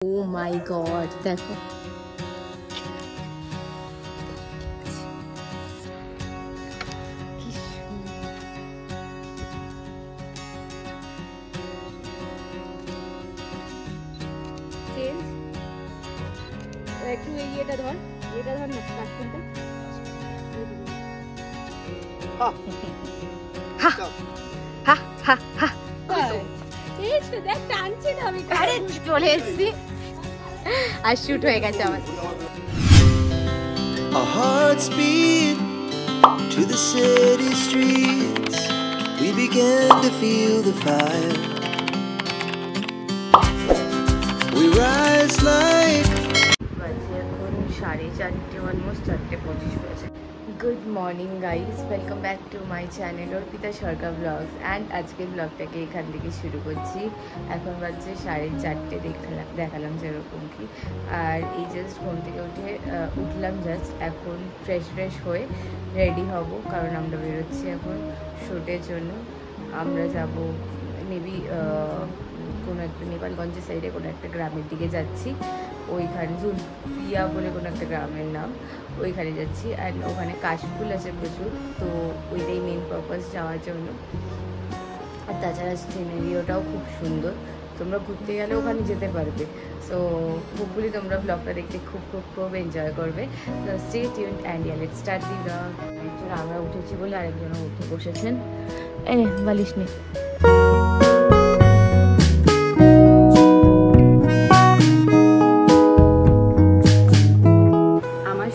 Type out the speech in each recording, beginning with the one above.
ও মাই god, দেখো একটু এটা ধর না কাশফুলটা। চলে এসেছি আর শুট হয়ে গেছে আমার। Our hearts beat to the city streets. We began to feel the fire. We rise like এখন 4:30, অলমোস্ট 4:25 হয়েছে। Good morning guys, welcome back to my channel Arpita Sarkar vlogs. And আজকের ব্লগটাকে এখান থেকে শুরু করছি। এখন বাজছে 4:30, দেখালাম যেরকম কি। আর এই জাস্ট ঘুম থেকে উঠলাম জাস্ট এখন, ফ্রেশ হয়ে রেডি হব, কারণ আমরা বেরোচ্ছি এখন শ্যুটের জন্য। আমরা যাব মেবি কোনো একটা নেপালগঞ্জের সাইডে কোনো একটা গ্রামের দিকে যাচ্ছি। ওইখানে জুলপিয়া বলে কোনো একটা গ্রামের নাম, ওইখানে যাচ্ছি। আর ওখানে কাশফুল আছে প্রচুর, তো ওইটাই মেন পারপাস যাওয়ার জন্য। আর তাছাড়া সিনারিওটাও খুব সুন্দর, তোমরা ঘুরতে গেলে ওখানে যেতে পারবে। সো হোপফুলি তোমরা ব্লগটা দেখতে খুব এনজয় করবে। তো stay tuned and let's start the blog. আমরা উঠেছি বলে আরেকজন উঠে বসেছেন, বালিশ নেই।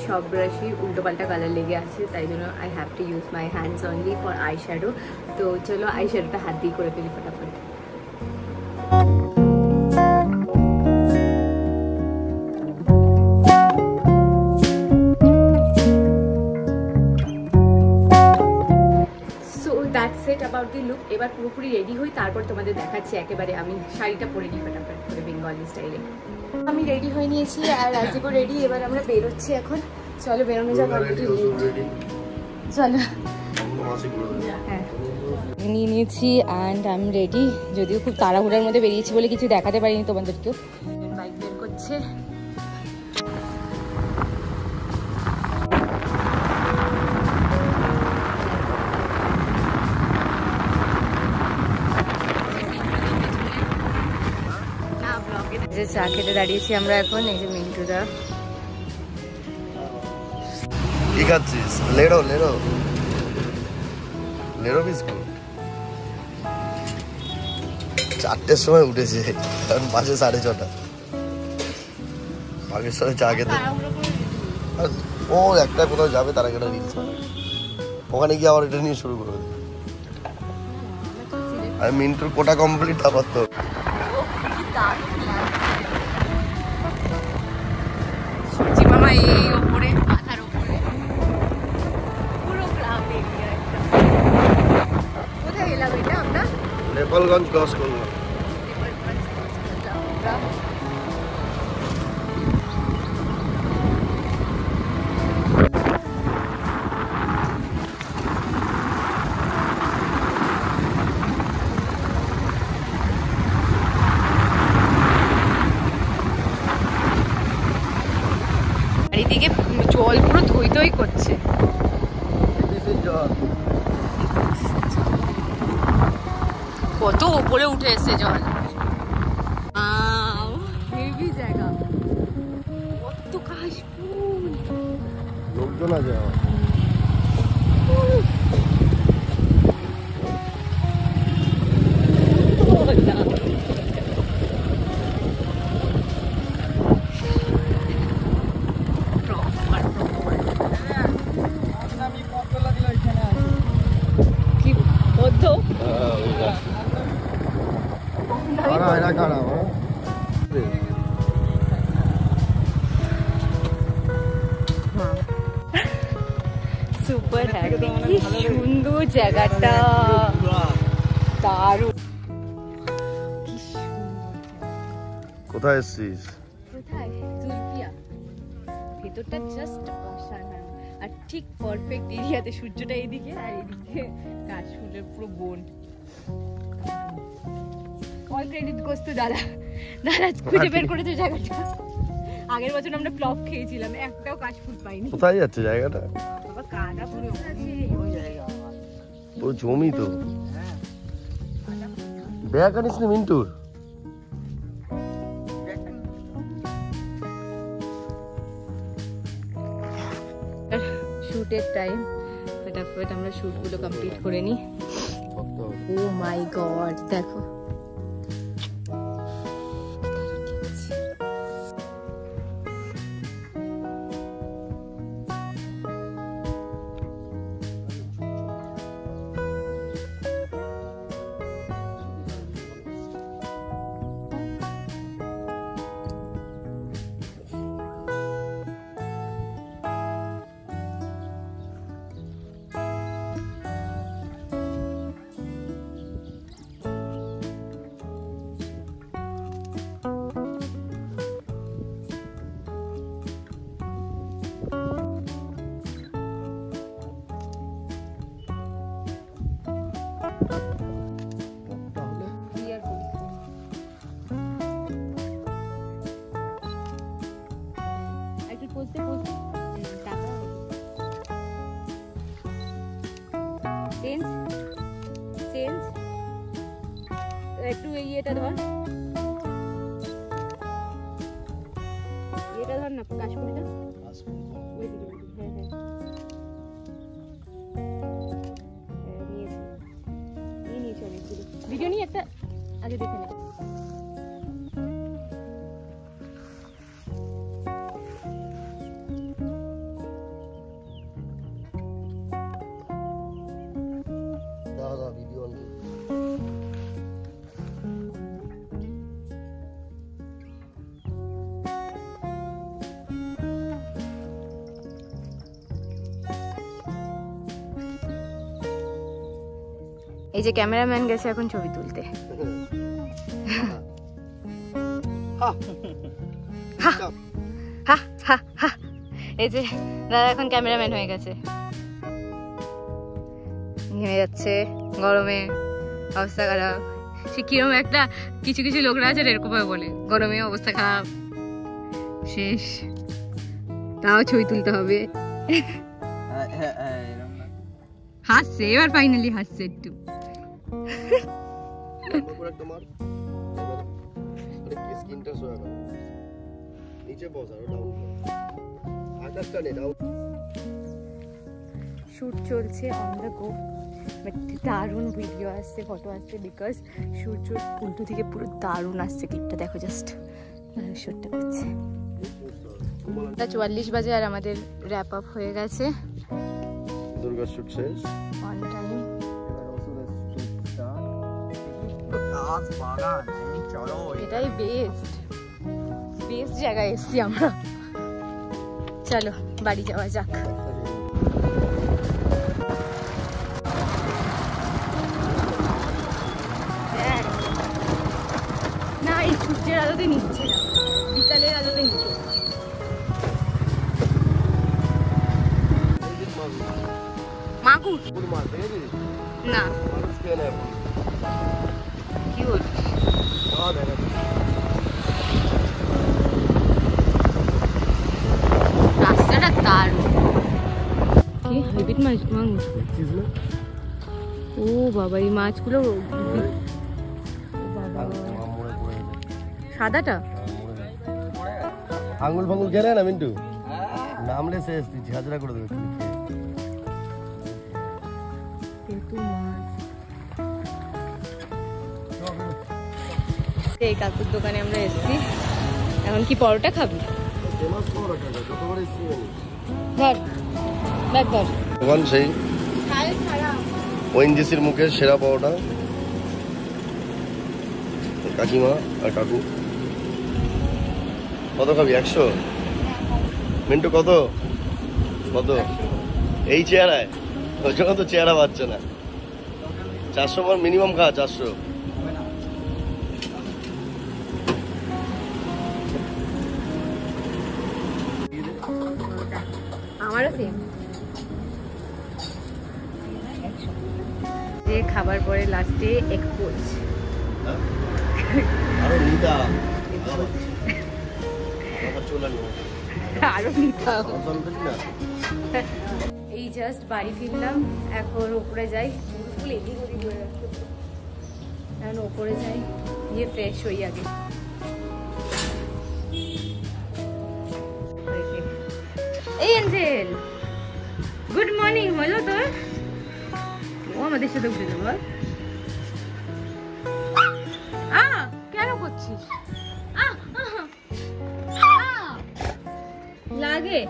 সব ব্রাশই উল্টোপাল্টা কালার লেগে আছে, তাই জন্য I have to use my hands only for eye shadow. তো চলো আই শ্যাডোটা হাত দিয়ে করে ফেলি ফটাফট। So that's it about the look. এবার পুরোপুরি রেডি হই, তারপর তোমাদের দেখাচ্ছি একেবারে। আমি শাড়িটা পরে নিই ফটাফট করে বেঙ্গলি স্টাইলে। আমি রেডি হয়ে নিয়েছি আর রাজীবও রেডি। এবার আমরা বেরোচ্ছি এখন, চলো বেরোনো যাক। চলো, হ্যাঁ নিয়ে নিয়েছি অ্যান্ড আই এম রেডি। যদিও খুব তাড়াহুড়ার মধ্যে বেরিয়েছি বলে কিছু দেখাতে পারিনি তোমাদেরকেও। বাইক বের করছে। যে চা খেতে দাঁড়িয়েছি আমরা এখন, এই যে মিন্টুদা। কি খাচ্ছিস? লেরো বিস্কুট। 4টের সময় উঠেছে, কারণ বাজে 6:30। আগের সময় চা খেতে ও একটা কোথাও যাবে, তার আগে রিলস ওখানে গিয়ে আবার এটা নিয়ে শুরু করবে। আর মিন্টুর কোটা কমপ্লিট আবার তো। নেপালগঞ্জ ক্রস করলাম। চারিদিকে জল পুরো থই করছে। কত উপরে উঠে এসছে জল, হেভি জায়গা, কত কাশফুল, লোকজন আছে। সুপার হ্যাপি, কি সুন্দর জায়গাটা, দারুণ। কোথায় এসছিস? কোথায়? জুলপিয়া। ভেতরটা জাস্ট অসাধারণ, আর ঠিক পারফেক্ট এরিয়াতে। সূর্যটা এইদিকে আর এদিকে কাশফুলের পুরো বন। অল ক্রেডিট গোস টু দাদা। দাদা খুঁজে বের করেছে জায়গাটা। আগের বছর আমরা ফ্লপ খেয়েছিলাম, একটাও কাশফুল পাইনি। কোথায় যাচ্ছে জায়গাটা? বাবা কাদা পুরো ওই জায়গা। ও জমি তো। ব্যাগ আনিস নি মিন্টুর? শুটের টাইম, ফটাফট আমরা শুটগুলো কমপ্লিট করে নিই। ও মাই গড, দেখো একটু এটা ধর, এটা ধর না কাশফুলটা। ভিডিও নিয়ে একটা আগে দেখে নে। এই যে ক্যামেরাম্যান গেছে এখন ছবি তুলতে। এই যে দাদা এখন ক্যামেরাম্যান হয়ে গেছে, ঘেমে যাচ্ছে গরমে, অবস্থা খারাপ। সে কিরকম একটা কিছু কিছু লোকরা আছে এরকম ভাবে বলে গরমে অবস্থা খারাপ শেষ, তাও ছবি তুলতে হবে। হাসছে এবার, ফাইনালি হাসছে একটু। শুট চলছে অন দ্য গো, বাট দারুণ ভিডিও আসছে, ফটো আসছে, বিকজ শুট উল্টো থেকে পুরো দারুণ আসছে ক্লিপটা। দেখো জাস্ট শুটটা করছে। 44 বাজে আর আমাদের র্যাপ আপ হয়ে গেছে। দুর্গা শুট শেষ অন টাইম। এটাই বেস্ট জায়গায় এসছি আমরা। চলো বাড়ি যাওয়া যাক। না এই সূর্যের আলোতে নিচ্ছে না, বিকালের আলোতে নিচ্ছে। মাগুর না কি বলছিস? রাস্তাটা দারুণ। কি হাইব্রিড মাছ? মাগুর? ও বাবা, এই মাছগুলো সাদাটা আঙুল ফাঙ্গুল গেলে না মিন্টু, নামলে শেষ, তুই ঝাঁঝরা করে দেবে। এই কাকুর দোকানে আমরা এসেছি। এখন কি পরোটা খাবি? ধর ব্যাগ ধর। দোকান সেই ওএনজিসির মুখের সেরা পরোটা। কাকিমা আর কাকু কত খাবি? 100? মিন্টু কত কত? এই চেহারায় ওই জন্য তো চেহারা পাচ্ছে না। 400 মিনিমাম খা, 400। আমারও সেম। যে খাবার পরে লাস্টে এক পোজ আরো নিতা আরো নিতাম। এই জাস্ট বাড়ি ফিরলাম, এখন উপরে যাই, এখন উপরে যাই, গিয়ে ফ্রেশ হই আগে। এই এঞ্জেল, গুড মর্নিং। হলো তোর? ও আমাদের সাথে উঠে যাবো। কেন করছিস? লাগে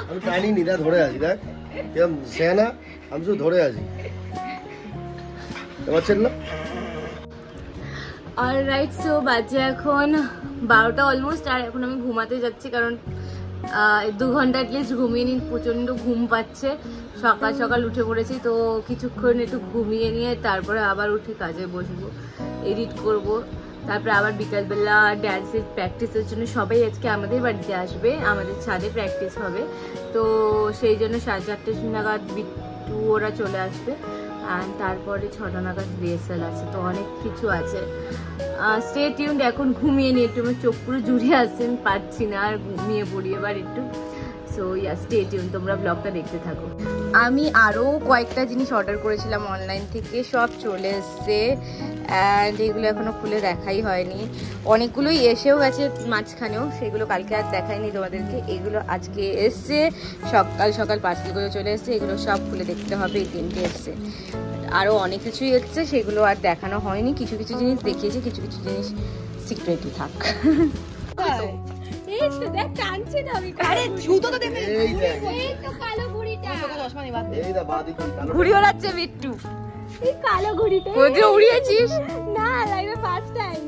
আমি টানি নিদা ধরে আছি, দেখ কেমন সেনা, আমি শুধু ধরে আছি। পাচ্ছেন না? অলরাইট, সো বাজে এখন 12টা অলমোস্ট, আর এখন আমি ঘুমাতে যাচ্ছি, কারণ 2 ঘন্টা অ্যাটলিস্ট ঘুমিয়ে নিই, প্রচণ্ড ঘুম পাচ্ছে। সকাল সকাল উঠে পড়েছি, তো কিছুক্ষণ একটু ঘুমিয়ে নিয়ে তারপরে আবার উঠে কাজে বসবো, এডিট করব। তারপরে আবার বিকালবেলা ড্যান্সের প্র্যাকটিসের জন্য সবাই আজকে আমাদের বাড়িতে আসবে, আমাদের ছাদে প্র্যাকটিস হবে, তো সেই জন্য 4:30 নাগাদ বিট্টু ওরা চলে আসবে, অ্যান্ড তারপরে 6টা নাগাদ রিহার্সাল আছে, তো অনেক কিছু আছে। Stay tuned. এখন ঘুমিয়ে নিয়ে একটু আমার চোখ পুরো জুড়ে আসছেন, পাচ্ছি না, আর ঘুমিয়ে পড়ি এবার একটু। সো ইয়া, স্টে টিউন, তোমরা ব্লগটা দেখতে থাকো। আমি আরও কয়েকটা জিনিস অর্ডার করেছিলাম অনলাইন থেকে, সব চলে এসছে, অ্যান্ড এগুলো এখনও খুলে দেখাই হয়নি। অনেকগুলোই এসেও গেছে মাঝখানেও, সেগুলো কালকে আর দেখাইনি তোমাদেরকে। এগুলো আজকে এসছে, সকাল সকাল পার্সেলগুলো চলে এসছে, এগুলো সব খুলে দেখতে হবে। এই 3টে এসছে, আরও অনেক কিছুই এসছে, সেগুলো আর দেখানো হয়নি। কিছু কিছু জিনিস দেখিয়েছি, কিছু কিছু জিনিস সিক্রেটই থাক। ঘুড়ি ওড়াচ্ছে বিট্টু। কালো ঘুড়িটা উড়িয়েছিস? না, লাইফে ফার্স্ট টাইম।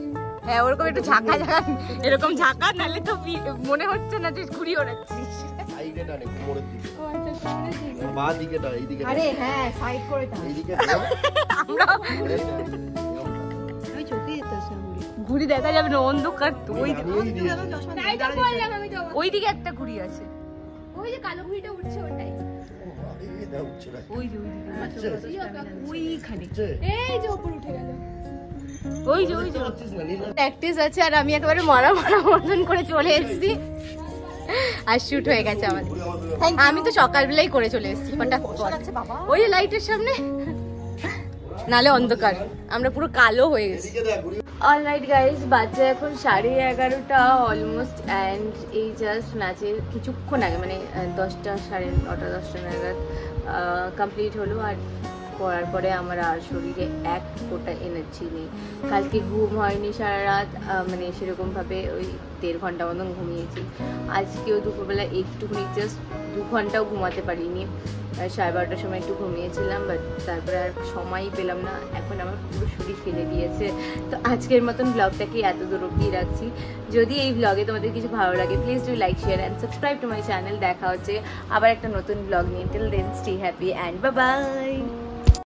হ্যাঁ, ওরকম একটু ঝাঁকা ঝাঁকা, এরকম ঝাঁকা, নাহলে তো মনে হচ্ছে না যে ঘুড়ি ওড়াচ্ছিস। আরে হ্যাঁ, সাইড করে আমরা ঘুড়ি দেখা যাবে না, অন্ধকার তো। ওইদিকে একটা ঘুড়ি আছে, ওই যে কালো ঘুড়িটা উঠছে, ওটাই প্র্যাকটিস আছে, আর আমি একেবারে মরা মতন করে চলে এসেছি, আর শুট হয়ে গেছে আমাদের। আমি তো সকালবেলাই করে চলে এসেছি, ওই যে লাইটের সামনে, নালে অন্ধকার, আমরা পুরো কালো হয়ে গেছি। অলরাইট গাইজ, বাজে এখন 11:30 অলমোস্ট, অ্যান্ড এই জাস্ট নাচে কিছুক্ষণ আগে, মানে 10টা, 9:30, 10টা নাগাদ কমপ্লিট হলো। আর করার পরে আমার আর শরীরে এক ফোঁটা এনার্জি নেই। কালকে ঘুম হয়নি সারা রাত, মানে সেরকমভাবে ওই 1.5 ঘন্টা মতন ঘুমিয়েছি। আজকেও দুপুরবেলা একটুখানি, জাস্ট 2 ঘন্টাও ঘুমাতে পারিনি। 12:30টার সময় একটু ঘুমিয়েছিলাম, বাট তারপরে আর সময়ই পেলাম না। এখন আমার পুরো শরীর ফেলে দিয়েছে। তো আজকের মতন ব্লগটাকে এত দূর অব্দি রাখছি। যদি এই ব্লগে তোমাদের কিছু ভালো লাগে, please do like, share and subscribe to my channel. দেখা হচ্ছে আবার একটা নতুন ব্লগ নিয়ে। Till then, stay happy and bye by.